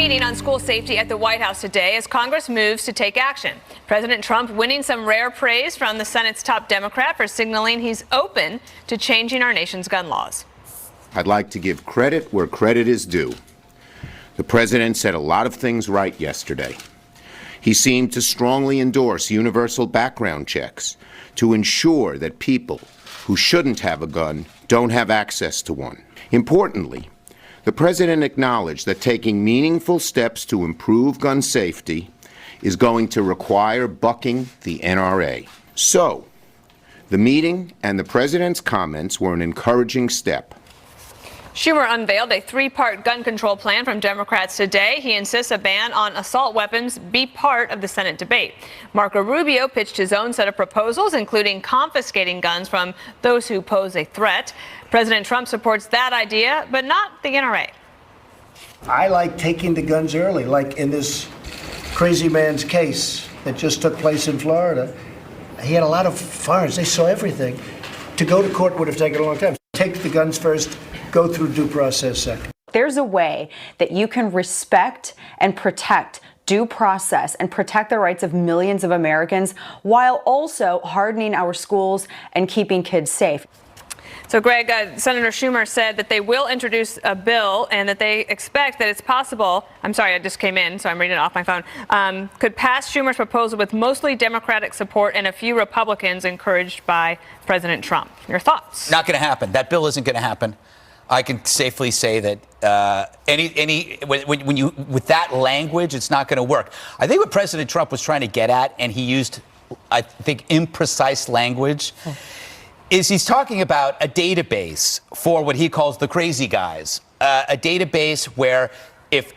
meeting on school safety at the White House today as Congress moves to take action. President Trump winning some rare praise from the Senate's top Democrat for signaling he's open to changing our nation's gun laws. I'd like to give credit where credit is due. The president said a lot of things right yesterday. He seemed to strongly endorse universal background checks to ensure that people who shouldn't have a gun don't have access to one. Importantly, the president acknowledged that taking meaningful steps to improve gun safety is going to require bucking the NRA. So, the meeting and the president's comments were an encouraging step. Schumer unveiled a three-part gun control plan from Democrats today. He insists a ban on assault weapons be part of the Senate debate. Marco Rubio pitched his own set of proposals, including confiscating guns from those who pose a threat. President Trump supports that idea, but not the NRA. I like taking the guns early, like in this crazy man's case that just took place in Florida. He had a lot of firearms. They saw everything. To go to court would have taken a long time. Take the guns first, go through due process second. There's a way that you can respect and protect due process and protect the rights of millions of Americans while also hardening our schools and keeping kids safe. So, Greg, Senator Schumer said that they will introduce a bill and that they expect that it's possible, I'm sorry, I just came in, so I'm reading it off my phone, could pass Schumer's proposal with mostly Democratic support and a few Republicans encouraged by President Trump. Your thoughts? Not going to happen. That bill isn't going to happen. I can safely say that when you with that language, it's not going to work. I think what President Trump was trying to get at, and he used, I think, imprecise language, is he's talking about a database for what he calls the crazy guys, a database where if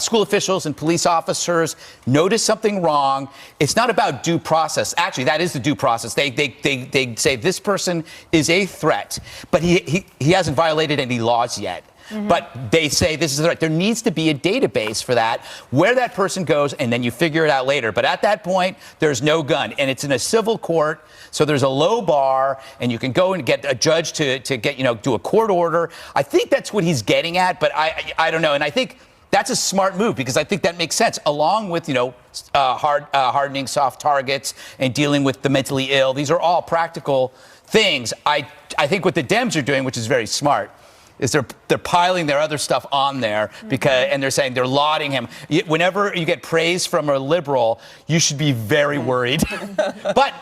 school officials and police officers notice something wrong, it's not about due process. Actually, that is the due process. They say this person is a threat, but he hasn't violated any laws yet. Mm-hmm. But they say this is the threat. There needs to be a database for that, where that person goes, and then you figure it out later. But at that point, there's no gun, and it's in a civil court, so there's a low bar, and you can go and get a judge to get, do a court order. I think that's what he's getting at, but I don't know. And I think that's a smart move because I think that makes sense, along with, hardening soft targets and dealing with the mentally ill. These are all practical things. I think what the Dems are doing, which is very smart, is they're piling their other stuff on there because and they're saying they're lauding him. Whenever you get praise from a liberal, you should be very worried. But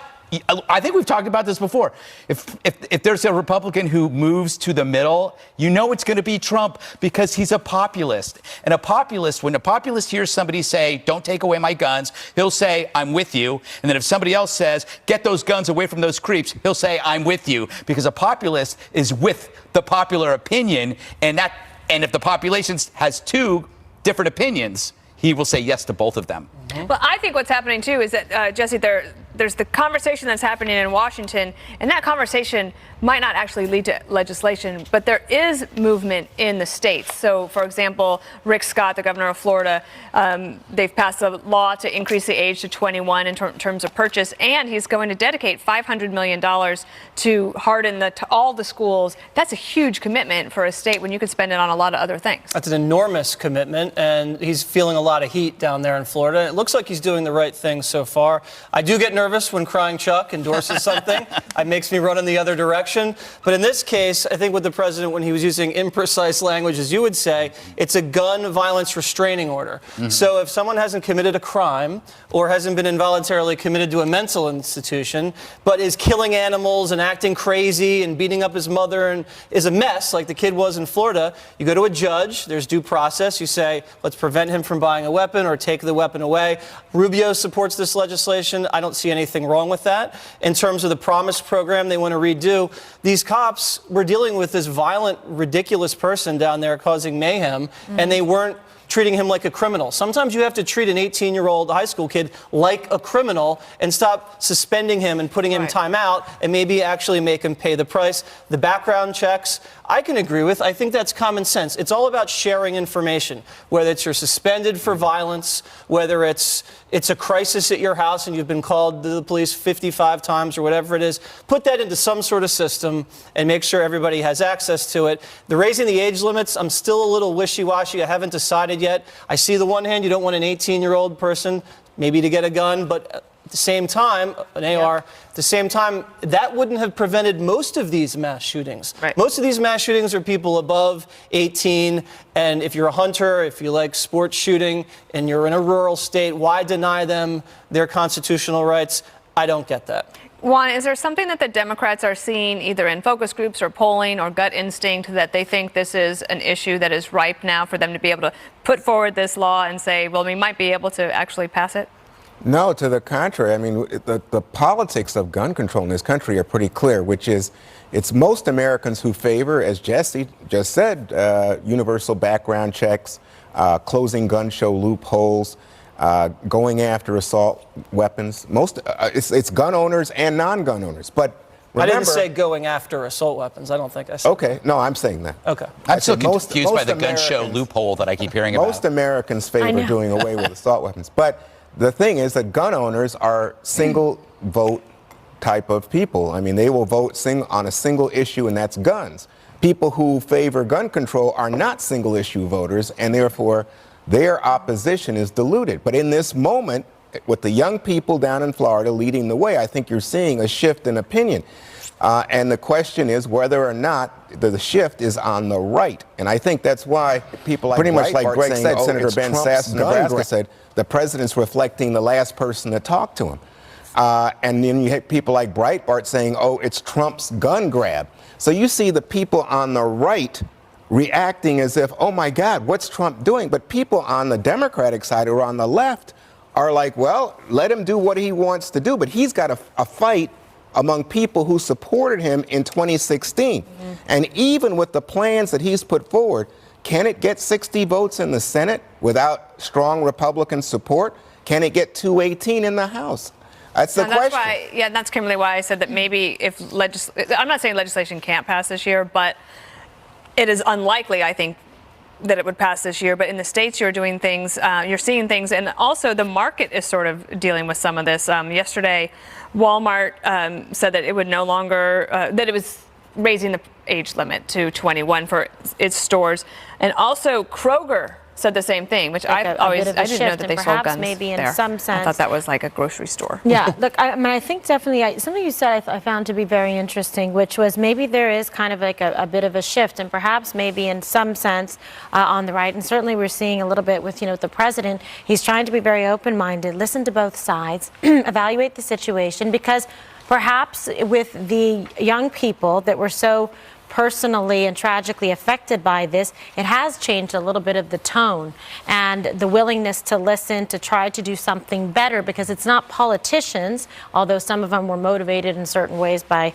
I think we've talked about this before. If there's a Republican who moves to the middle, it's going to be Trump because he's a populist. And when a populist hears somebody say, don't take away my guns, he'll say, I'm with you. And then if somebody else says, get those guns away from those creeps, he'll say, I'm with you. Because a populist is with the popular opinion. And if the population has two different opinions, he will say yes to both of them. Well, I think what's happening, too, is that, Jesse, there's the conversation that's happening in Washington, and that conversation might not actually lead to legislation, but there is movement in the states. So, for example, Rick Scott, the governor of Florida, they've passed a law to increase the age to 21 in terms of purchase, and he's going to dedicate $500 million to harden all the schools. That's a huge commitment for a state when you could spend it on a lot of other things. That's an enormous commitment, and he's feeling a lot of heat down there in Florida. It looks like he's doing the right thing so far. I do get nervous when Crying Chuck endorses something. It makes me run in the other direction. But in this case, I think with the president, when he was using imprecise language, as you would say, it's a gun violence restraining order. Mm-hmm. So if someone hasn't committed a crime or hasn't been involuntarily committed to a mental institution, but is killing animals and acting crazy and beating up his mother and is a mess like the kid was in Florida, you go to a judge, there's due process, you say, let's prevent him from buying a weapon or take the weapon away. Rubio supports this legislation. I don't see anything wrong with that. In terms of the Promise program they want to redo, these cops were dealing with this violent, ridiculous person down there causing mayhem, and they weren't treating him like a criminal. Sometimes you have to treat an 18-year-old high school kid like a criminal and stop suspending him and putting him in timeout and maybe actually make him pay the price. The background checks, I can agree with. I think that's common sense. It's all about sharing information, whether it's you're suspended for violence, whether it's a crisis at your house and you've been called to the police 55 times or whatever it is. Put that into some sort of system and make sure everybody has access to it. The raising the age limits, I'm still a little wishy-washy. I haven't decided decided yet. I see the one hand, you don't want an 18-year-old person maybe to get a gun, but at the same time, an AR, at the same time, that wouldn't have prevented most of these mass shootings. Right. Most of these mass shootings are people above 18, and if you're a hunter, if you like sports shooting, and you're in a rural state, why deny them their constitutional rights? I don't get that. Juan, is there something that the Democrats are seeing either in focus groups or polling or gut instinct that they think this is an issue that is ripe now for them to be able to put forward this law and say, well, we might be able to actually pass it? No, to the contrary. I mean, the politics of gun control in this country are pretty clear, which is it's most Americans who favor, as Jesse just said, universal background checks, closing gun show loopholes, going after assault weapons. It's gun owners and non-gun owners. But remember, I didn't say going after assault weapons. I don't think I said Okay, no, I'm saying that. Okay. I'm still most confused by the gun Americans- show loophole that I keep hearing about. Most Americans favor doing away with assault weapons. But the thing is that gun owners are single vote type of people. I mean, they will vote on a single issue, and that's guns. People who favor gun control are not single issue voters, and therefore their opposition is diluted. But in this moment, with the young people down in Florida leading the way, I think you're seeing a shift in opinion. And the question is whether or not the shift is on the right. And I think that's why people like Pretty much like Breitbart Greg saying, said, oh, Senator it's Ben Trump's Sass in gun Nebraska grab. said, The president's reflecting the last person to talk to him. And then you have people like Breitbart saying, oh, it's Trump's gun grab. So you see the people on the right reacting as if, oh my God, what's Trump doing? But people on the Democratic side or on the left are like, well, let him do what he wants to do. But he's got a fight among people who supported him in 2016. Mm-hmm. And even with the plans that he's put forward, can it get 60 votes in the Senate without strong Republican support? Can it get 218 in the House? That's the question. That's Kimberly why I said that maybe if I'm not saying legislation can't pass this year, but it is unlikely, I think, that it would pass this year. But in the states, you're doing things, you're seeing things, and also the market is sort of dealing with some of this. Yesterday, Walmart said that it would no longer, that it was raising the age limit to 21 for its stores, and also Kroger said the same thing, which I didn't know that they sold guns maybe in there. some sense. I thought that was like a grocery store. Yeah, look, I think definitely something you said I found to be very interesting, which was maybe there is kind of like a bit of a shift, and perhaps maybe in some sense on the right, and certainly we're seeing a little bit with the president. He's trying to be very open-minded, listen to both sides, evaluate the situation, because perhaps with the young people that were so personally and tragically affected by this, it has changed a little bit of the tone and the willingness to listen, to try to do something better, because it's not politicians, although some of them were motivated in certain ways by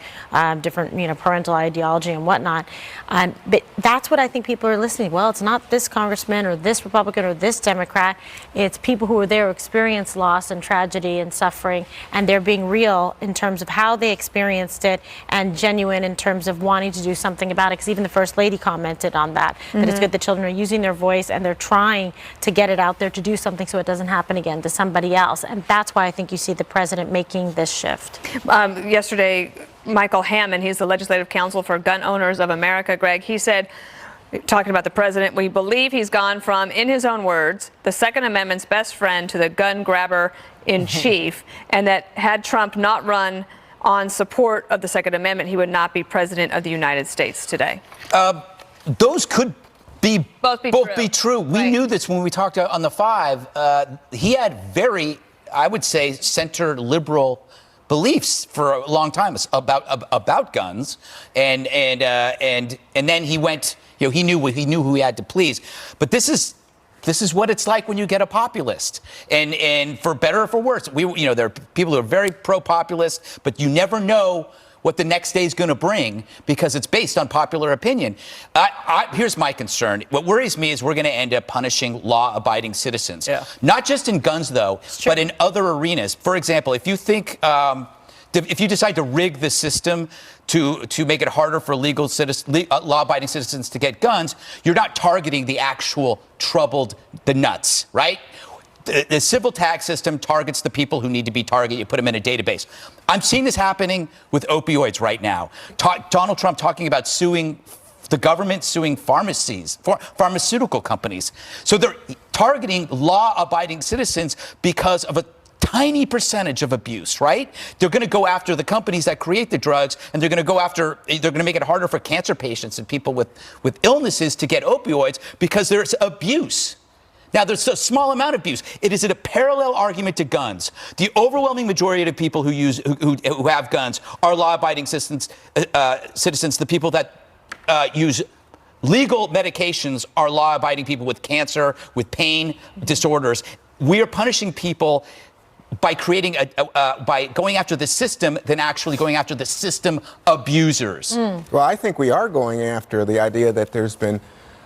different, parental ideology and whatnot. But that's what I think people are listening. Well, it's not this congressman or this Republican or this Democrat. It's people who are there who experience loss and tragedy and suffering, and they're being real in terms of how they experienced it and genuine in terms of wanting to do something about it, because even the First Lady commented on that, that it's good that children are using their voice and they're trying to get it out there to do something so it doesn't happen again to somebody else. And that's why I think you see the president making this shift. Yesterday, Michael Hammond, he's the legislative counsel for Gun Owners of America, Greg, he said, talking about the president, we believe he's gone from, in his own words, the Second Amendment's best friend to the gun grabber in chief, and that had Trump not run on support of the Second Amendment, he would not be president of the United States today. Those could both be true. We Right. knew this when we talked on the 5. He had very, I would say, center liberal beliefs for a long time about guns, and then he went. He knew who he had to please. But this is what it's like when you get a populist, and for better or for worse, there are people who are very pro-populist, but you never know what the next day is going to bring because it's based on popular opinion. Here's my concern. What worries me is we're going to end up punishing law-abiding citizens, not just in guns though, but in other arenas. For example, if you think. If you decide to rig the system to make it harder for law-abiding citizens to get guns, you're not targeting the actual troubled, the nuts, right? The civil tax system targets the people who need to be targeted. You put them in a database. I'm seeing this happening with opioids right now. Donald Trump talking about suing the government suing pharmaceutical companies. So they're targeting law-abiding citizens because of a tiny percentage of abuse, right? They're going to go after the companies that create the drugs, and they're going to make it harder for cancer patients and people with illnesses to get opioids because there's abuse. Now, there's a small amount of abuse. It is a parallel argument to guns. The overwhelming majority of people who have guns are law-abiding citizens. The people that use legal medications are law-abiding people with cancer, with pain disorders. We are punishing people by creating by going after the system than actually going after the system abusers. Well, I think we are going after the idea that there's been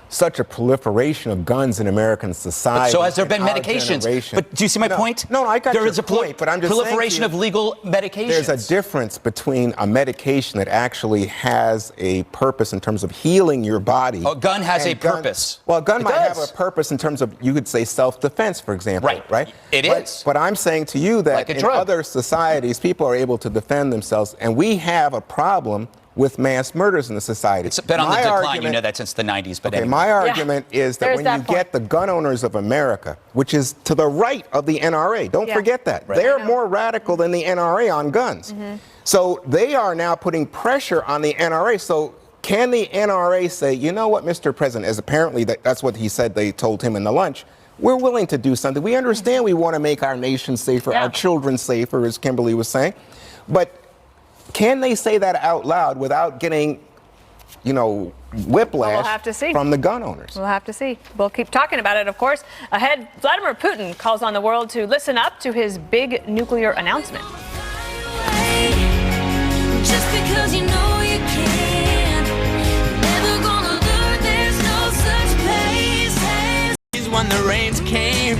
such a proliferation of guns in American society. But so has there been our medications? generation. But do you see my point? No, I got there your is a point, but I'm just proliferation saying of legal medications. There's a difference between a medication that actually has a purpose in terms of healing your body. A gun has a purpose. Well, a gun It might does. have a purpose in terms of, you could say, self-defense, for example. Right? It is. But I'm saying to you that Like a in drug. other societies, people are able to defend themselves, and we have a problem with mass murders in the society. It's been on the decline. You know that since the 90s. But Okay, anyway. my argument is that There's when that you point. get the gun owners of America, which is to the right of the NRA, don't Yeah. forget that. Right. They're more radical than the NRA on guns. So they are now putting pressure on the NRA. So can the NRA say, you know what, Mr. President, as apparently that's what he said they told him in the lunch, we're willing to do something. We understand we want to make our nation safer, Yeah. our children safer, as Kimberly was saying. But can they say that out loud without getting, whiplash We'll have to see. from the gun owners? We'll have to see. We'll keep talking about it, of course. Ahead, Vladimir Putin calls on the world to listen up to his big nuclear announcement. Just because you know you can, never gonna learn there's no such place as when the rains came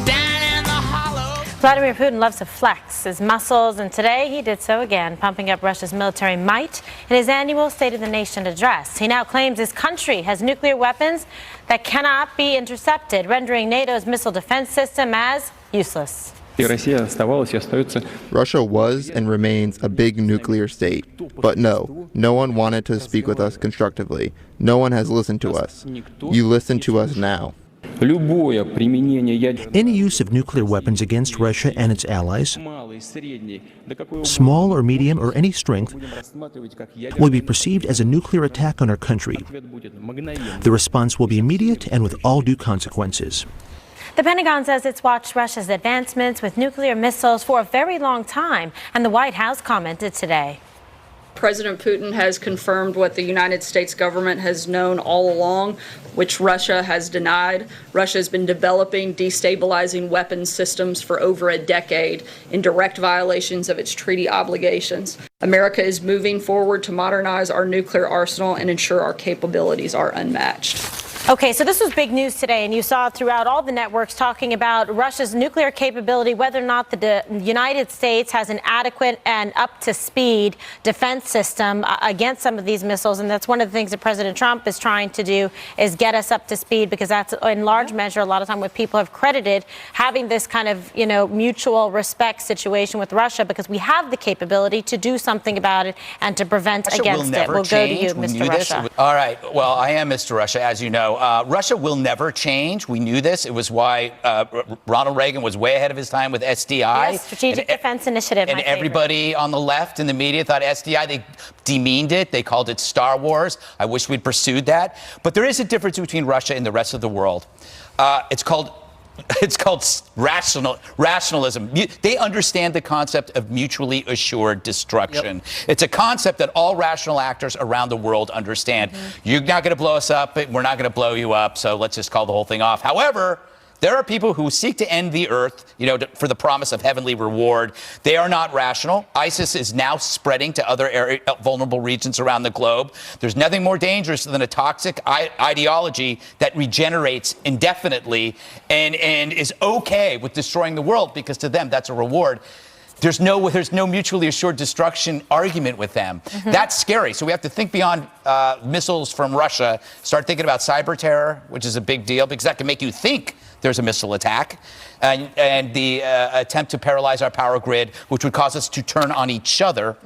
down in the hollow. Vladimir Putin loves to flex his muscles, and today he did so again, pumping up Russia's military might in his annual State of the Nation address. He now claims his country has nuclear weapons that cannot be intercepted, rendering NATO's missile defense system as useless. Russia was and remains a big nuclear state. But no one wanted to speak with us constructively. No one has listened to us. You listen to us now. Any use of nuclear weapons against Russia and its allies, small or medium or any strength, will be perceived as a nuclear attack on our country. The response will be immediate and with all due consequences. The Pentagon says it's watched Russia's advancements with nuclear missiles for a very long time, and the White House commented today. President Putin has confirmed what the United States government has known all along, which Russia has denied. Russia has been developing destabilizing weapons systems for over a decade in direct violations of its treaty obligations. America is moving forward to modernize our nuclear arsenal and ensure our capabilities are unmatched. Okay, so this was big news today, and you saw throughout all the networks talking about Russia's nuclear capability, whether or not the United States has an adequate and up-to-speed defense system against some of these missiles. And that's one of the things that President Trump is trying to do, is get us up to speed, because that's in large measure a lot of time what people have credited having this kind of, mutual respect situation with Russia, because we have the capability to do something about it and to prevent Russia against will it. never We'll change. go to you, We Mr. knew this. Russia. All right. Well, I am Mr. Russia, as you know. Russia will never change. We knew this. It was why Ronald Reagan was way ahead of his time with SDI. Yes, Strategic Defense Initiative. And my favorite. everybody on the left in the media thought SDI, they demeaned it. They called it Star Wars. I wish we'd pursued that. But there is a difference between Russia and the rest of the world. It's called rationalism. They understand the concept of mutually assured destruction. Yep. It's a concept that all rational actors around the world understand. You're not going to blow us up, but we're not going to blow you up, so let's just call the whole thing off. However, there are people who seek to end the earth, for the promise of heavenly reward. They are not rational. ISIS is now spreading to other vulnerable regions around the globe. There's nothing more dangerous than a toxic ideology that regenerates indefinitely and is okay with destroying the world, because to them that's a reward. There's no mutually assured destruction argument with them. That's scary. So we have to think beyond missiles from Russia, start thinking about cyber terror, which is a big deal, because that can make you think there's a missile attack, and the attempt to paralyze our power grid, which would cause us to turn on each other.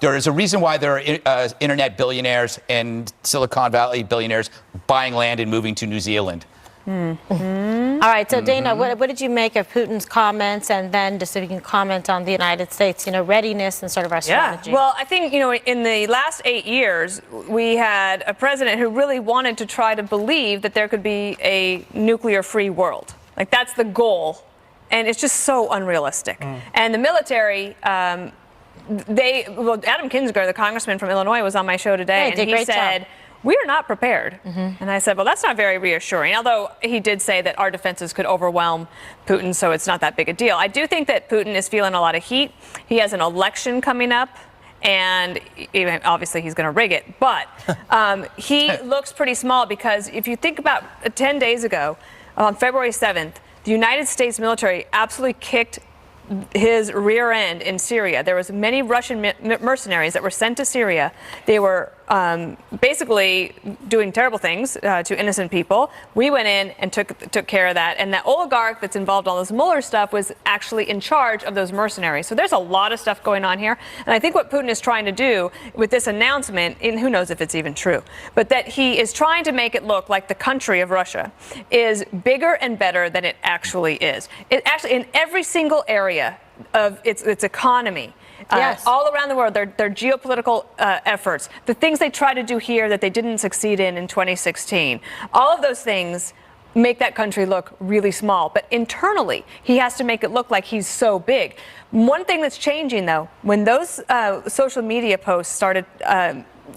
There is a reason why there are internet billionaires and Silicon Valley billionaires buying land and moving to New Zealand. All right, so Dana, what did you make of Putin's comments, and then just if you can comment on the United States, readiness and sort of our strategy? Yeah, well, I think, in the last 8 years, we had a president who really wanted to try to believe that there could be a nuclear-free world. Like, that's the goal, and it's just so unrealistic. And the military, Adam Kinzinger, the congressman from Illinois, was on my show today, and he said, we are not prepared. And I said, well, that's not very reassuring, although he did say that our defenses could overwhelm Putin, so it's not that big a deal. I do think that Putin is feeling a lot of heat. He has an election coming up, and obviously he's going to rig it, but he looks pretty small, because if you think about 10 days ago, on February 7th, the United States military absolutely kicked his rear end in Syria. There was many Russian mercenaries that were sent to Syria. They were basically doing terrible things to innocent people. We went in and took care of that. And the oligarch that's involved in all this Mueller stuff was actually in charge of those mercenaries. So there's a lot of stuff going on here. And I think what Putin is trying to do with this announcement, and who knows if it's even true, but that he is trying to make it look like the country of Russia is bigger and better than it actually is. It actually, in every single area of its economy, all around the world, their geopolitical efforts, the things they try to do here that they didn't succeed in 2016, all of those things make that country look really small. But internally, he has to make it look like he's so big. One thing that's changing, though, when those social media posts started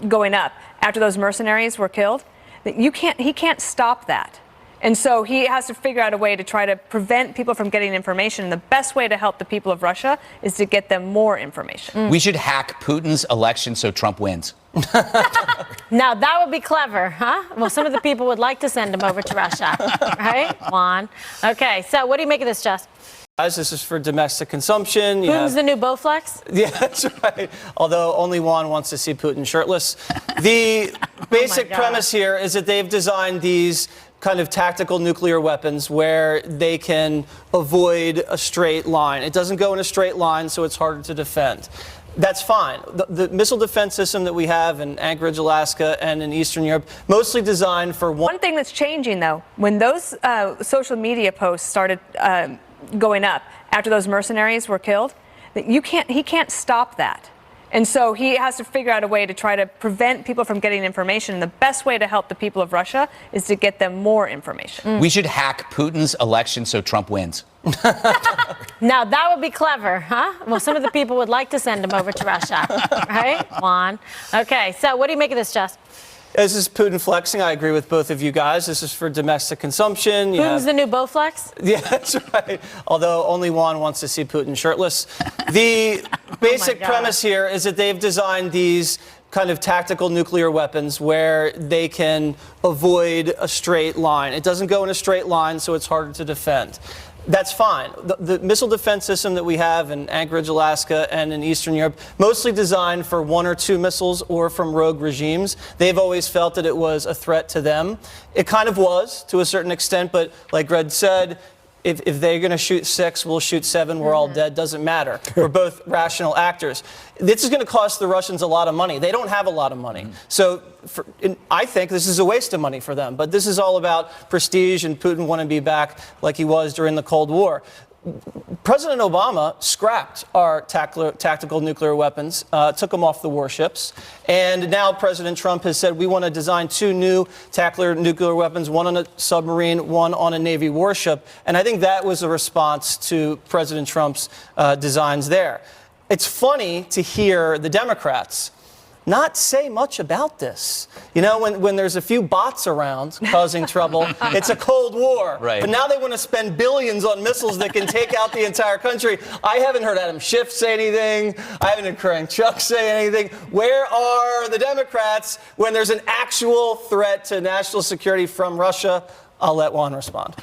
going up after those mercenaries were killed, he can't stop that. And so he has to figure out a way to try to prevent people from getting information. And the best way to help the people of Russia is to get them more information. We should hack Putin's election so Trump wins. Now, that would be clever, huh? Well, some of the people would like to send him over to Russia, right, Juan? Okay, so what do you make of this, Jess? This is for domestic consumption. Putin's the new Bowflex? Yeah, that's right. Although only Juan wants to see Putin shirtless. The basic premise here is that they've designed these kind of tactical nuclear weapons where they can avoid a straight line. It doesn't go in a straight line, so it's harder to defend. That's fine. The missile defense system that we have in Anchorage, Alaska, and in Eastern Europe, mostly designed for one thing that's changing, though, when those social media posts started going up after those mercenaries were killed, he can't stop that. And so he has to figure out a way to try to prevent people from getting information. And the best way to help the people of Russia is to get them more information. We should hack Putin's election so Trump wins. Now, that would be clever, huh? Well, some of the people would like to send him over to Russia, right, Juan? Okay, so what do you make of this, Jess? This is Putin flexing. I agree with both of you guys. This is for domestic consumption. Putin's the new Bowflex? Yeah, that's right. Although only Juan wants to see Putin shirtless. The basic premise here is that they've designed these kind of tactical nuclear weapons where they can avoid a straight line. It doesn't go in a straight line, so it's harder to defend. That's fine. The missile defense system that we have in Anchorage, Alaska, and in Eastern Europe, mostly designed for one or two missiles or from rogue regimes. They've always felt that it was a threat to them. It kind of was to a certain extent, but like Greg said, if they're going to shoot 6, we'll shoot 7, we're all dead, doesn't matter. We're both rational actors. This is going to cost the Russians a lot of money. They don't have a lot of money. So I think this is a waste of money for them. But this is all about prestige, and Putin want to be back like he was during the Cold War. President Obama scrapped our tactical nuclear weapons, took them off the warships, and now President Trump has said we want to design 2 new tactical nuclear weapons, one on a submarine, one on a Navy warship, and I think that was a response to President Trump's designs there. It's funny to hear the Democrats not say much about this. You know, when there's a few bots around causing trouble, it's a Cold War. Right. But now they want to spend billions on missiles that can take out the entire country. I haven't heard Adam Schiff say anything. I haven't heard Craig Chuck say anything. Where are the Democrats when there's an actual threat to national security from Russia? I'll let Juan respond.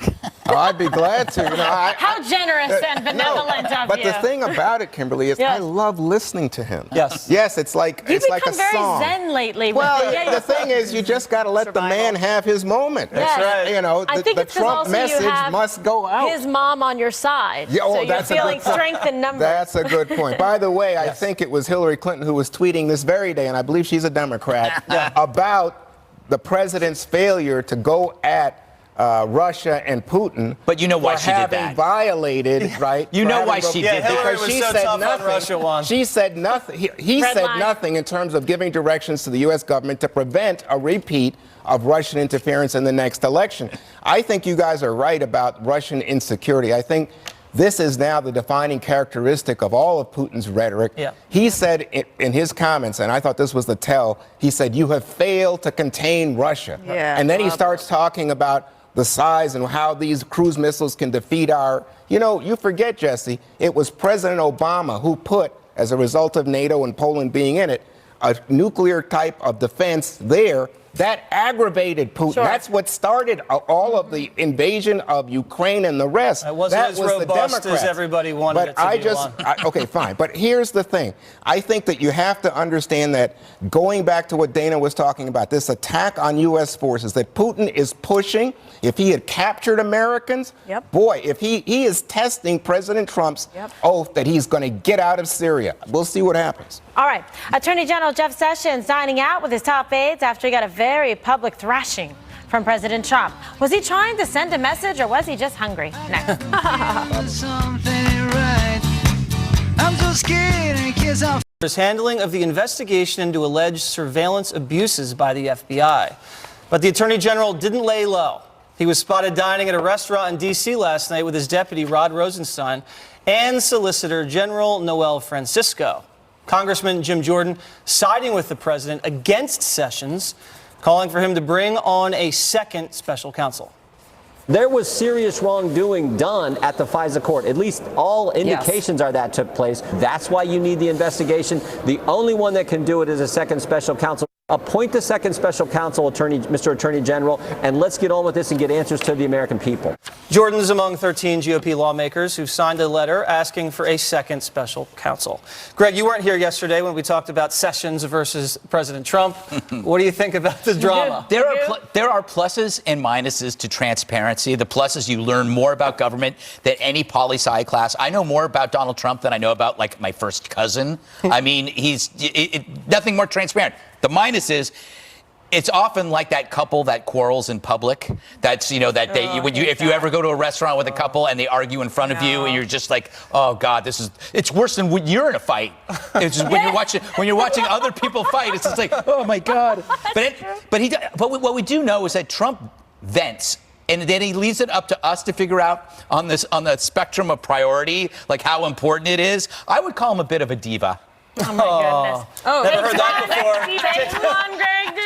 Oh, I'd be glad to. How generous and benevolent of but you. the thing about it, Kimberly, is Yes. I love listening to him. Yes. Yes, it's like You've it's like a become very song. zen lately. Well, the thing is, you just got to let the man have his moment. Yes. right. You know, I think the it's 'cause Trump also you message have must go out. his mom on your side. Yeah, so you're that's a good feeling point. strength in numbers. That's a good point. By the way, I think it was Hillary Clinton who was tweeting this very day, and I believe she's a Democrat, about the president's failure to go at Russia and Putin. But you know why for she did having that. violated, right? You for know having why she did that. Hillary Because was she so said tough on nothing. Russia, Juan. She said nothing. He Red said line. nothing in terms of giving directions to the U.S. government to prevent a repeat of Russian interference in the next election. I think you guys are right about Russian insecurity. I think this is now the defining characteristic of all of Putin's rhetoric. Yeah. He said in his comments, and I thought this was the tell, he said, "You have failed to contain Russia." Yeah, and then he starts talking about the size and how these cruise missiles can defeat our... You forget, Jesse, it was President Obama who put, as a result of NATO and Poland being in it, a nuclear type of defense there that aggravated Putin. Sure. That's what started all of the invasion of Ukraine and the rest. It wasn't that as was the robust as Democrats. everybody wanted but it to I be, just, Juan. okay, fine. But here's the thing. I think that you have to understand that, going back to what Dana was talking about, this attack on U.S. forces that Putin is pushing, if he had captured Americans, boy, if he is testing President Trump's oath that he's going to get out of Syria. We'll see what happens. All right. Attorney General Jeff Sessions dining out with his top aides after he got a very public thrashing from President Trump. Was he trying to send a message or was he just hungry? Next. His handling of the investigation into alleged surveillance abuses by the FBI. But the Attorney General didn't lay low. He was spotted dining at a restaurant in D.C. last night with his deputy, Rod Rosenstein, and Solicitor General Noel Francisco. Congressman Jim Jordan siding with the president against Sessions, calling for him to bring on a second special counsel. There was serious wrongdoing done at the FISA court. At least all indications are that took place. That's why you need the investigation. The only one that can do it is a second special counsel. Appoint the second special counsel, Mr. Attorney General, and let's get on with this and get answers to the American people. Jordan is among 13 GOP lawmakers who signed a letter asking for a second special counsel. Greg, you weren't here yesterday when we talked about Sessions versus President Trump. What do you think about the drama? There are pluses and minuses to transparency. The plus is you learn more about government than any poli-sci class. I know more about Donald Trump than I know about, like, my first cousin. I mean, he's nothing more transparent. The minus is, it's often like that couple that quarrels in public. That's, that if you ever go to a restaurant with a couple and they argue in front of you, and you're just like, oh God, it's worse than when you're in a fight. It's just when you're watching other people fight, it's just like, oh my God. But what we do know is that Trump vents. And then he leaves it up to us to figure out on the spectrum of priority, like how important it is. I would call him a bit of a diva. Oh, my goodness. Never heard that before.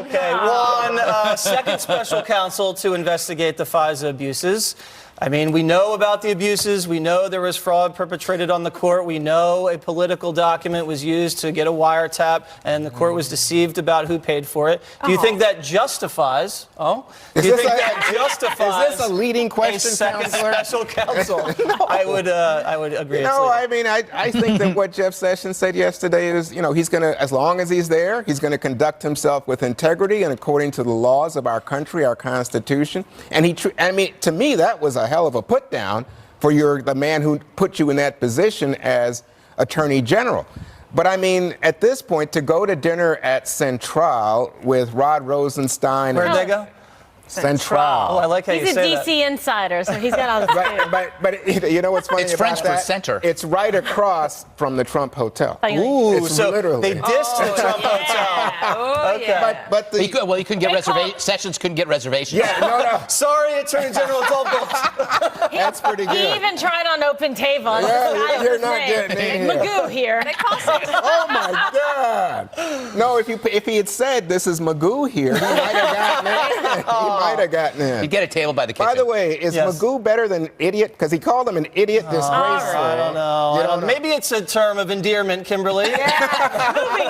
Okay, Juan, second special counsel to investigate the FISA abuses. I mean, we know about the abuses. We know there was fraud perpetrated on the court. We know a political document was used to get a wiretap, and the court was deceived about who paid for it. Do you think that justifies? Is this a leading question, a second counselor? special counsel? No. I would agree. No, I mean, I think that what Jeff Sessions said yesterday is, he's going to, as long as he's there, he's going to conduct himself with integrity and according to the laws of our country, our Constitution. And to me, that was a hell of a put down for the man who put you in that position as Attorney General. But I mean, at this point, to go to dinner at Central with Rod Rosenstein. Where'd they go? Central. Oh, I like how you He's a say DC insider, so he's got all the food. But you know what's funny It's about French that? for center. It's right across from the Trump Hotel. Ooh, It's so literally. they dissed the Trump Hotel. Oh, Okay. yeah. But He couldn't get reservations. Sessions couldn't get reservations. yeah, no. Sorry, Attorney General, it's all booked. That's pretty good. He even tried on open table. Yeah, you're not getting in here. Magoo here. Oh my God! No, if he had said this is Magoo here, he might have gotten in. He might have gotten in. You get a table by the kitchen. By the way, is Magoo better than idiot? Because he called him an idiot disgraceful. I don't know. You don't know? Maybe it's a term of endearment, Kimberly. Moving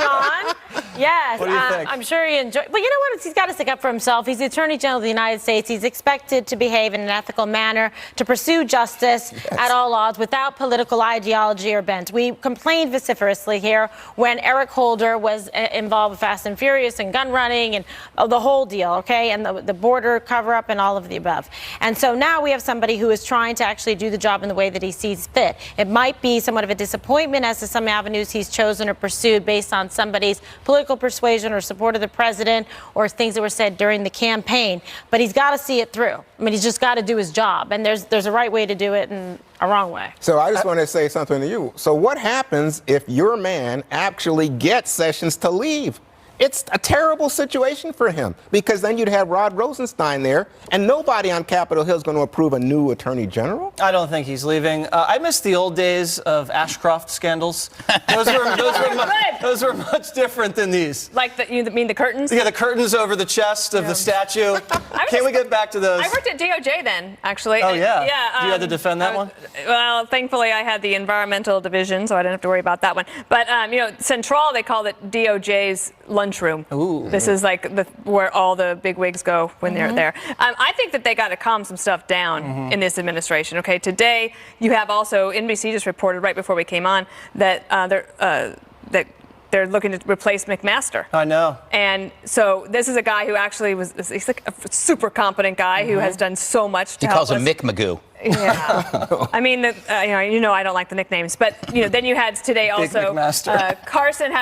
on. Yes, What do you think? I'm sure he enjoyed. But you know what? He's got to stick up for himself. He's the Attorney General of the United States. He's expected to behave in an ethical manner, to pursue justice at all odds without political ideology or bent. We complained vociferously here when Eric Holder was involved with Fast and Furious and gun running and the whole deal, okay, and the border cover-up and all of the above. And so now we have somebody who is trying to actually do the job in the way that he sees fit. It might be somewhat of a disappointment as to some avenues he's chosen or pursued based on somebody's political persuasion or support of the president or things that were said during the campaign. But he's got to see it through. I mean, he's just got to do his job. And there's a right way to do it and a wrong way. So I just want to say something to you. So what happens if your man actually gets Sessions to leave? It's a terrible situation for him because then you'd have Rod Rosenstein there and nobody on Capitol Hill is going to approve a new attorney general. I don't think he's leaving. I miss the old days of Ashcroft scandals. Those were much different than these. Like you mean the curtains? Yeah, the curtains over the chest of the statue. Can't we get back to those? I worked at DOJ then, actually. Oh, yeah? Yeah. You had to defend that one? Well, thankfully, I had the environmental division, so I didn't have to worry about that one. But, Central, they called it DOJ's lunchroom. Ooh. This is like where all the big wigs go when they're there. I think that they got to calm some stuff down in this administration. Okay, today you have also NBC just reported right before we came on that they're looking to replace McMaster. I know. And so this is a guy who actually he's like a super competent guy who has done so much to help us. He calls him Mick Magoo. Yeah. I mean, I don't like the nicknames, but then you had today also Carson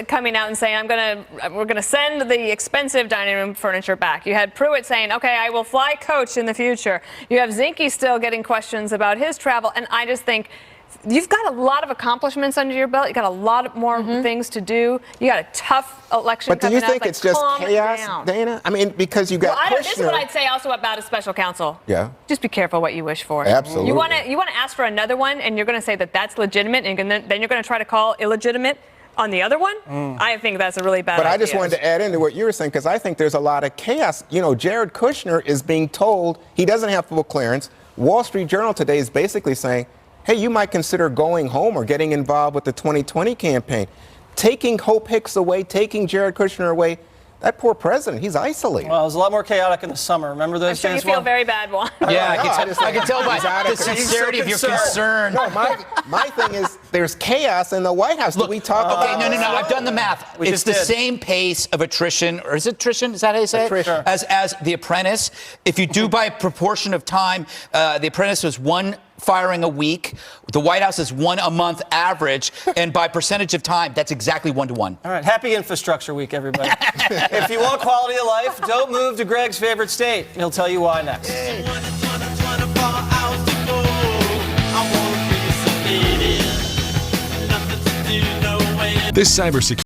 coming out and saying, we're gonna send the expensive dining room furniture back. You had Pruitt saying, okay, I will fly coach in the future. You have Zinke still getting questions about his travel, and I just think you've got a lot of accomplishments under your belt. You got a lot more things to do. You got a tough election coming up. But do you think it's just chaos, Dana? I mean, because you got Kushner. This is what I'd say also about a special counsel. Yeah. Just be careful what you wish for. Absolutely. You want to ask for another one, and you're going to say that that's legitimate, and then you're going to try to call illegitimate on the other one? I think that's a really bad idea. But I just wanted to add into what you were saying, because I think there's a lot of chaos. Jared Kushner is being told he doesn't have full clearance. Wall Street Journal today is basically saying, hey, you might consider going home or getting involved with the 2020 campaign. Taking Hope Hicks away, taking Jared Kushner away, that poor president, he's isolated. Well, it was a lot more chaotic in the summer. Remember those days? I'm sure you feel very bad, Juan. Yeah, I can tell by the sincerity of your concern. No, my thing is there's chaos in the White House. Look, we talk about no. I've done the math. It's the same pace of attrition, or is it attrition? Is that how you say it? As The Apprentice. If you do by proportion of time, The Apprentice was one firing a week. The White House is one a month average, and by percentage of time, that's exactly 1 to 1. All right, happy Infrastructure Week, everybody. If you want quality of life, don't move to Greg's favorite state. He'll tell you why next. This cybersecurity.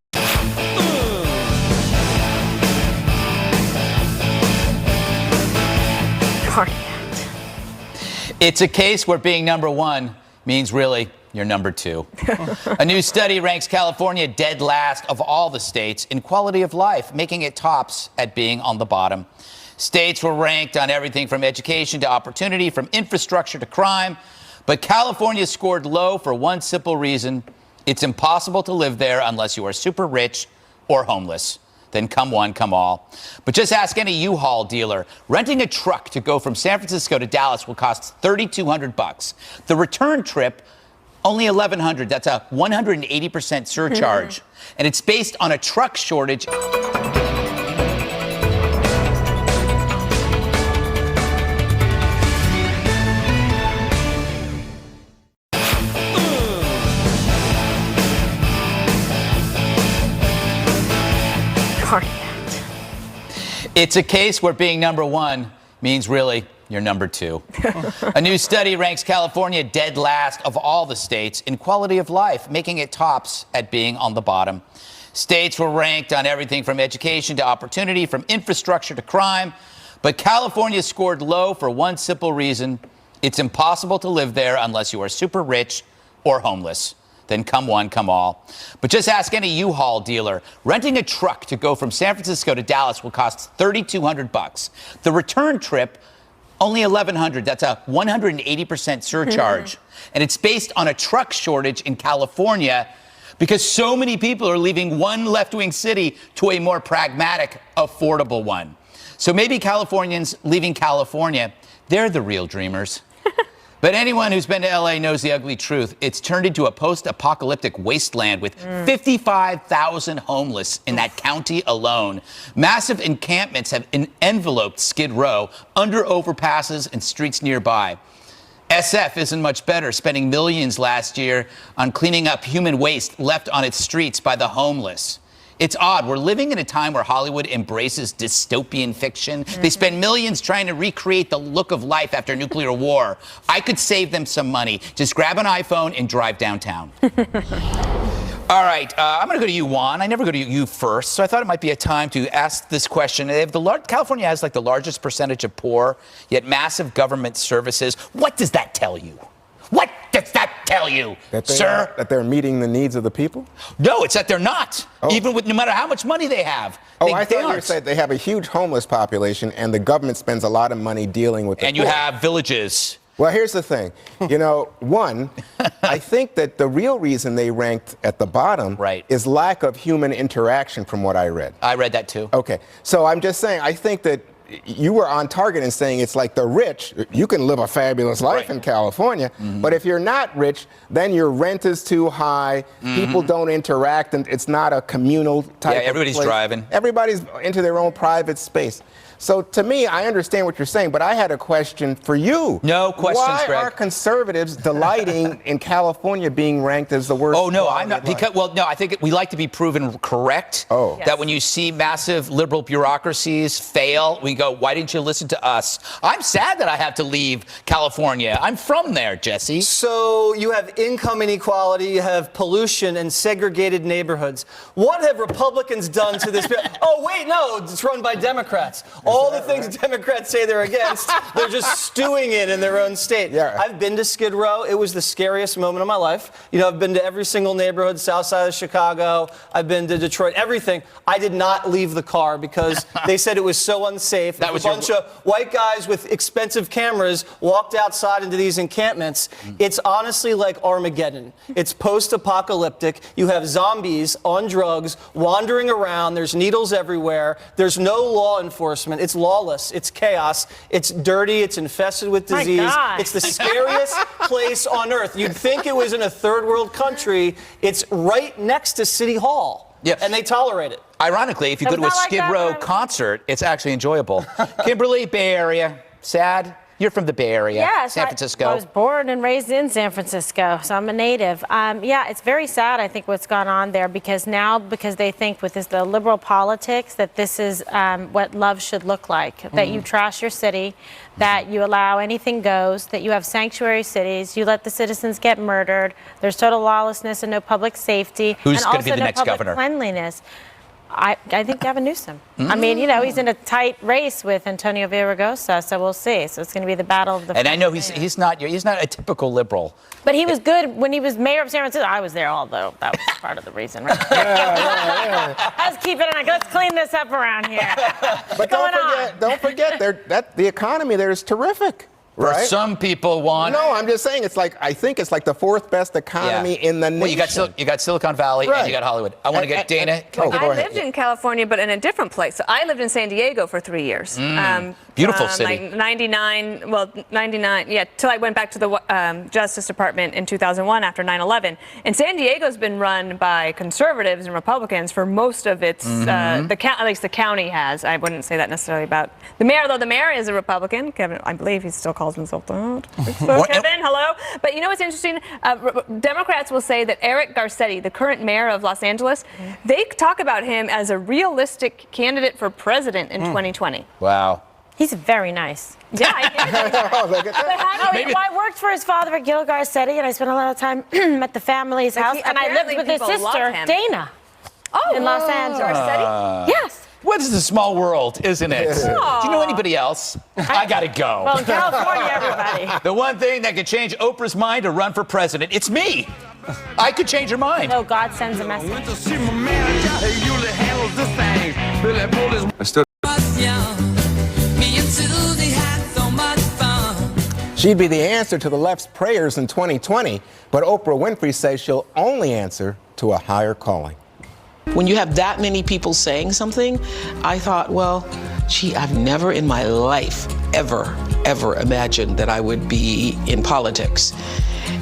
It's a case where being number one means really you're number two. A new study ranks California dead last of all the states in quality of life, making it tops at being on the bottom. States were ranked on everything from education to opportunity, from infrastructure to crime. But California scored low for one simple reason. It's impossible to live there unless you are super rich or homeless. Then come one, come all. But just ask any U-Haul dealer. Renting a truck to go from San Francisco to Dallas will cost $3,200. The return trip, only $1,100. That's a 180% surcharge. And it's based on a truck shortage. It's a case where being number one means really you're number two. A new study ranks California dead last of all the states in quality of life, making it tops at being on the bottom. States were ranked on everything from education to opportunity, from infrastructure to crime. But California scored low for one simple reason. It's impossible to live there unless you are super rich or homeless. Then come one, come all. But just ask any U-Haul dealer. Renting a truck to go from San Francisco to Dallas will cost $3,200. The return trip, only $1,100. That's a 180% surcharge. And it's based on a truck shortage in California. because so many people are leaving one left-wing city to a more pragmatic, affordable one. So maybe Californians leaving California, they're the real dreamers. But anyone who's been to LA knows the ugly truth. It's turned into a post-apocalyptic wasteland with 55,000 homeless in that county alone. Massive encampments have enveloped Skid Row, under overpasses and streets nearby. SF isn't much better, spending millions last year on cleaning up human waste left on its streets by the homeless. It's odd. We're living in a time where Hollywood embraces dystopian fiction. They spend millions trying to recreate the look of life after nuclear war. I could save them some money. Just grab an iPhone and drive downtown. All right, I'm going to go to you, Juan. I never go to you first, so I thought it might be a time to ask this question. California has like the largest percentage of poor, yet massive government services. What does that tell you? What does that tell you, sir? That they're meeting the needs of the people? No, it's that they're not. Even with no matter how much money they have. I thought you said they have a huge homeless population and the government spends a lot of money dealing with the And poor. you have villages. Well, here's the thing. You know, one, I think that the real reason they ranked at the bottom is lack of human interaction from what I read. I read that too. Okay. So I'm just saying, I think that you were on target in saying it's like the rich. You can live a fabulous life in California, but if you're not rich, then your rent is too high. People don't interact, and it's not a communal type. Yeah, everybody's of place. driving. Everybody's into their own private space. So to me, I understand what you're saying, but I had a question for you. No questions, Why Greg. are conservatives delighting in California being ranked as the worst? Oh, no, I'm not. I think we like to be proven correct. Oh. That when you see massive liberal bureaucracies fail, we go, why didn't you listen to us? I'm sad that I have to leave California. I'm from there, Jesse. So you have income inequality, you have pollution and segregated neighborhoods. What have Republicans done to this? Oh, wait, no, it's run by Democrats. All the things Democrats say they're against, they're just stewing in their own state. Yeah. I've been to Skid Row. It was the scariest moment of my life. You know, I've been to every single neighborhood, south side of Chicago. I've been to Detroit, everything. I did not leave the car because they said it was so unsafe. A bunch of white guys with expensive cameras walked outside into these encampments. It's honestly like Armageddon. It's post-apocalyptic. You have zombies on drugs wandering around. There's needles everywhere. There's no law enforcement. It's lawless. It's chaos. It's dirty. It's infested with disease. It's the scariest place on earth. You'd think it was in a third world country. It's right next to City Hall. Yeah. And they tolerate it. Ironically, if you go to a Skid Row concert, it's actually enjoyable. Kimberly, Bay Area, sad. You're from the Bay Area, Yes, San Francisco. I was born and raised in San Francisco, so I'm a native. Yeah, it's very sad, I think, what's gone on there, because they think with the liberal politics that this is what love should look like, that you trash your city, that you allow anything goes, that you have sanctuary cities, you let the citizens get murdered, there's total lawlessness and no public safety. Who's and going to be also the no next public governor? Cleanliness. I think Gavin Newsom. I mean, you know, he's in a tight race with Antonio Villaraigosa, so we'll see. So it's going to be the battle of the. And I know he's not a typical liberal. But he was good when he was mayor of San Francisco. I was there, although that was part of the reason, right? Let's keep it on. Let's clean this up around here. But don't forget, the economy there is terrific. For right? some people, Juan. No, I'm just saying I think it's like the fourth best economy in the nation. Well, you got Silicon Valley and you got Hollywood. I want to get Dana. I lived in California, but in a different place. So I lived in San Diego for 3 years. Beautiful city. Like 99, till I went back to the Justice Department in 2001 after 9/11. And San Diego's been run by conservatives and Republicans for most of its, at least the county has. I wouldn't say that necessarily about the mayor, though the mayor is a Republican. Kevin, I believe he still calls himself that. So, Kevin, hello. But you know what's interesting? Democrats will say that Eric Garcetti, the current mayor of Los Angeles, they talk about him as a realistic candidate for president in 2020. Wow. He's very nice. Yeah, I get I worked for his father at Gil Garcetti, and I spent a lot of time at the family's house, and I lived with his sister, Dana, in Los Angeles. Yes. What is a small world, isn't it? Do you know anybody else? I gotta go. Well, in California, everybody. The one thing that could change Oprah's mind to run for president, it's me. I could change her mind. No, God sends a message. She'd be the answer to the left's prayers in 2020, but Oprah Winfrey says she'll only answer to a higher calling. When you have that many people saying something, I thought, well, gee, I've never in my life ever imagined that I would be in politics.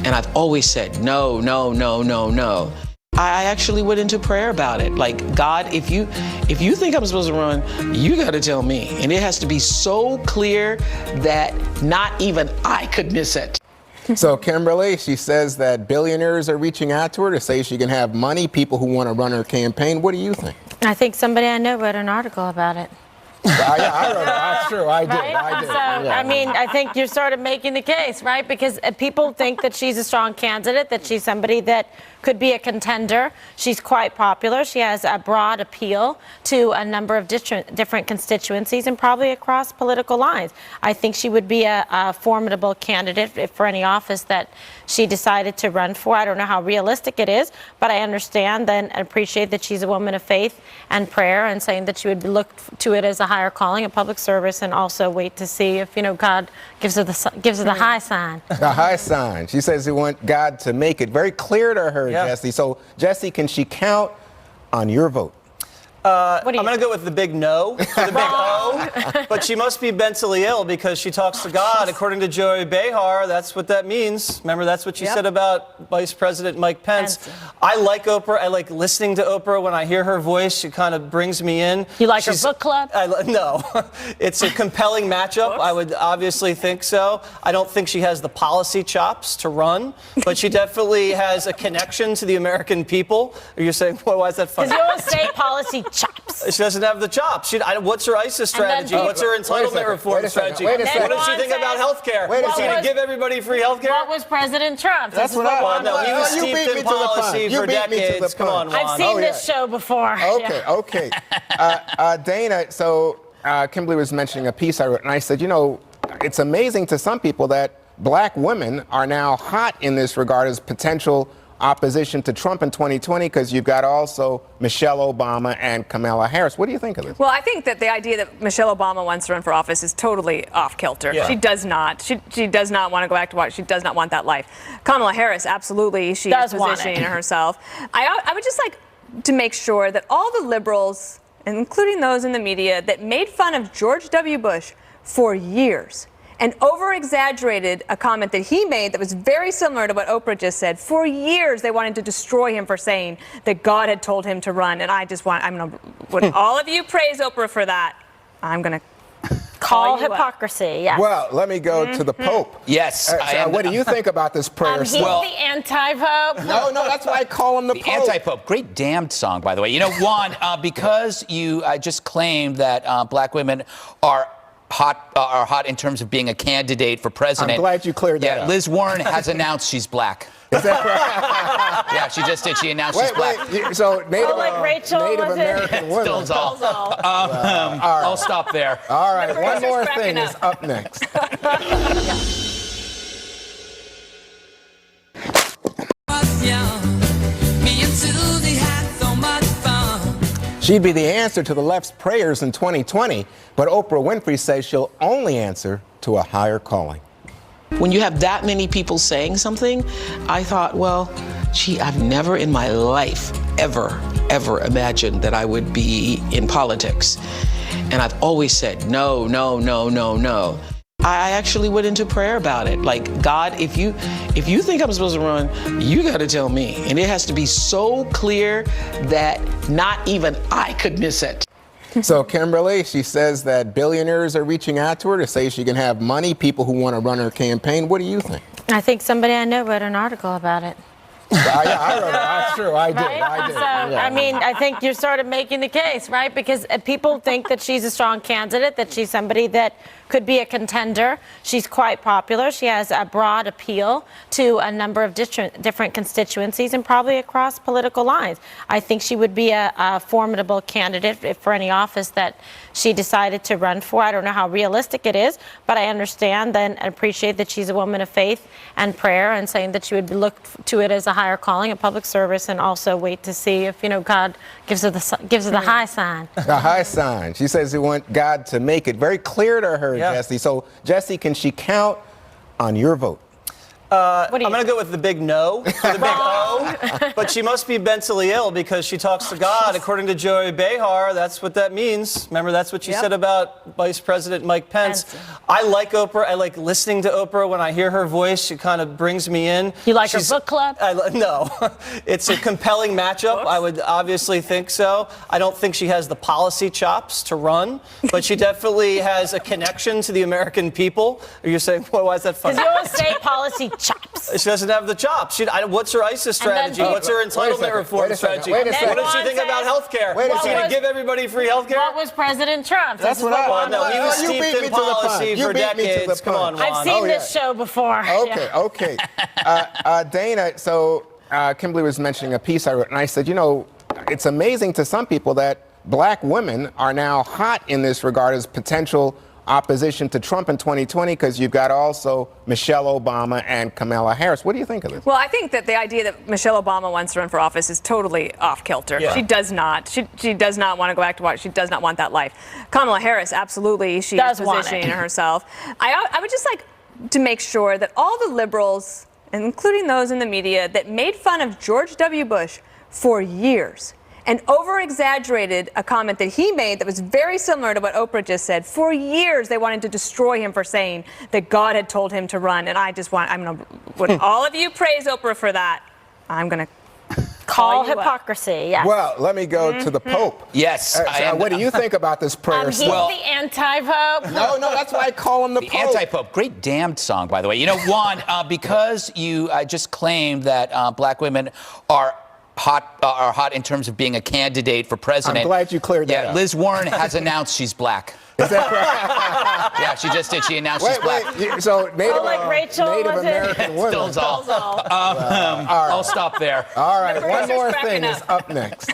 And I've always said, no, no, no, no, no. I actually went into prayer about it. Like, God, if you think I'm supposed to run, you got to tell me. And it has to be so clear that not even I could miss it. So Kimberly, she says that billionaires are reaching out to her to say she can have money, people who want to run her campaign. What do you think? I think somebody I know wrote an article about it. Yeah, I wrote it. That's true. I did. Right? I did. So, Yeah. I mean, I think you're sort of making the case, right? Because people think that she's a strong candidate, that she's somebody that could be a contender. She's quite popular. She has a broad appeal to a number of different constituencies and probably across political lines. I think she would be a formidable candidate for any office that she decided to run for. I don't know how realistic it is, but I understand and appreciate that she's a woman of faith and prayer, and saying that she would look to it as a higher calling, a public service, and also wait to see if, God gives her the high sign. The high sign. She says they want God to make it very clear to her, Jesse. So, Jesse, can she count on your vote? I'm going to go with the big no, for the big O. But she must be mentally ill because she talks to God. According to Joey Behar, that's what that means. Remember, that's what she said about Vice President Mike Pence. I like Oprah. I like listening to Oprah. When I hear her voice, she kind of brings me in. You like her book club? No. It's a compelling matchup. I would obviously think so. I don't think she has the policy chops to run, but she definitely has a connection to the American people. Are you saying, well, why is that funny? Because you always say policy chops. She doesn't have the chops. What's her ISIS strategy? What's her entitlement reform strategy? What does she think about health care? Is she going to give everybody free health care? What was President Trump? That's what I want. No, he was steeped in policy for decades. Come on, Juan. I've seen this show before. Okay. Dana, so Kimberly was mentioning a piece I wrote, and I said, it's amazing to some people that black women are now hot in this regard as potential opposition to Trump in 2020, because you've got also Michelle Obama and Kamala Harris. What do you think of this? Well, I think that the idea that Michelle Obama wants to run for office is totally off kilter. Yeah. She does not. She does not want to go back to what she does not want that life. Kamala Harris, absolutely, she is positioning herself. I would just like to make sure that all the liberals, including those in the media, that made fun of George W. Bush for years and over-exaggerated a comment that he made that was very similar to what Oprah just said. For years, they wanted to destroy him for saying that God had told him to run. And when all of you praise Oprah for that, I'm going to call hypocrisy. Yes. Well, let me go to the Pope. Yes. What do you think about this prayer? He's the anti-Pope. No, that's why I call him the Pope. Anti-Pope. Great damned song, by the way. Juan, because you just claimed that black women are hot in terms of being a candidate for president. I'm glad you cleared that up. Liz Warren has announced she's black. Is that right? Yeah, she just did. She announced she's black. So Native American women. I'll stop there. All right, one more thing is up next. She'd be the answer to the left's prayers in 2020, but Oprah Winfrey says she'll only answer to a higher calling. When you have that many people saying something, I thought, well, gee, I've never in my life ever imagined that I would be in politics. And I've always said, no, no, no, no, no. I actually went into prayer about it. Like, God, if you think I'm supposed to run, you got to tell me. And it has to be so clear that not even I could miss it. So Kimberly, she says that billionaires are reaching out to her to say she can have money, people who want to run her campaign. What do you think? I think somebody I know wrote an article about it. I wrote it. That's true. I did. So, I mean, I think you're sort of making the case, right? Because people think that she's a strong candidate, that she's somebody that could be a contender. She's quite popular. She has a broad appeal to a number of different constituencies and probably across political lines. I think she would be a formidable candidate for any office that she decided to run for. I don't know how realistic it is, but I understand and appreciate that she's a woman of faith and prayer, and saying that she would look to it as a higher calling, a public service, and also wait to see if, God gives her the high sign. The high sign. She says they want God to make it very clear to her, Jesse. So, Jesse, can she count on your vote? I'm going to go with the big no, for the big O. But she must be mentally ill because she talks to God. According to Joey Behar, that's what that means. Remember, that's what she said about Vice President Mike Pence. I like Oprah. I like listening to Oprah. When I hear her voice, she kind of brings me in. You like her book club? No. It's a compelling matchup. I would obviously think so. I don't think she has the policy chops to run, but she definitely has a connection to the American people. Are you saying, well, why is that funny? Because you always say policy chops. She doesn't have the chops. What's her ISIS strategy? What's her entitlement reform strategy? What does she think about health care? Is she going to give everybody free health care? What was President Trump? That's what I want. No, he was steeped in policy for decades. Come on, Juan. I've seen this show before. Okay. Dana, so Kimberly was mentioning a piece I wrote, and I said, it's amazing to some people that black women are now hot in this regard as potential opposition to Trump in 2020, because you've got also Michelle Obama and Kamala Harris. What do you think of this? Well, I think that the idea that Michelle Obama wants to run for office is totally off kilter. Yeah. She does not. She does not want to go back to Washington. She does not want that life. Kamala Harris, absolutely, she is positioning herself. I would just like to make sure that all the liberals, including those in the media, that made fun of George W. Bush for years and over-exaggerated a comment that he made that was very similar to what Oprah just said. For years, they wanted to destroy him for saying that God had told him to run. And when all of you praise Oprah for that, I'm going to call hypocrisy. Yes. Well, let me go to the Pope. Yes. What do you think about this prayer? He's the anti-Pope. No, that's why I call him the Pope. Anti-Pope. Great damned song, by the way. Juan, because you just claimed that black women are hot in terms of being a candidate for president. I'm glad you cleared that up. Liz Warren has announced she's black. Is that right? Yeah, she just did. She announced she's black. So Native Rachel, American women. I'll stop there. All right, one more thing is up next.